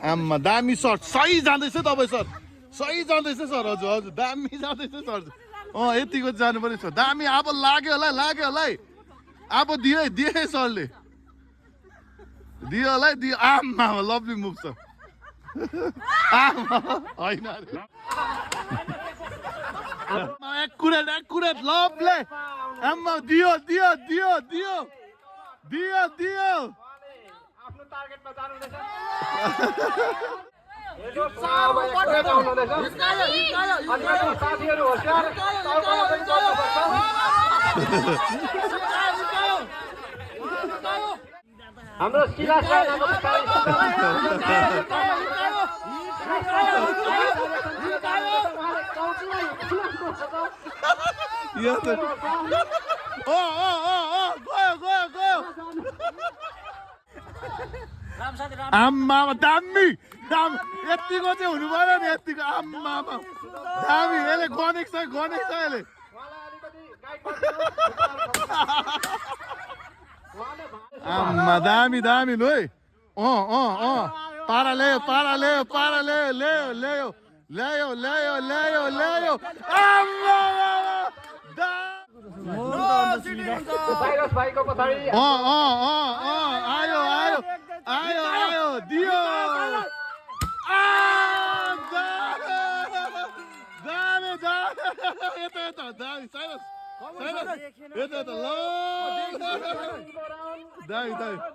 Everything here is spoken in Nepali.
आम्मा दामी सर्ट सही जाँदैछ तपाईँ सर सही जाँदैछ सर हजुर हजुर दामी जाँदैछ सर यतिको जानु पर्ने सर दामी अब लाग्यो होला है अब दियो है दिए सरले दियो होला है दियो आम्मा लभली मुभ छ होइन एकुरेट लभले आम्मा दियो दियो दियो दियो दियो दियो आफ्नो टार्गेटमा जानुहुँदैछ साथीहरू होसियार हाम्रो सिराज आम्मा दामी दाम यतिको चाहिँ हुनु पर्यो नि यतिको आम्मा दामी यसले गनेको छ यसले आम्मा दामी दामी लु है पारा ल्यायो आम्मा भाइरस भाइको पछाडि आयो दियो दामी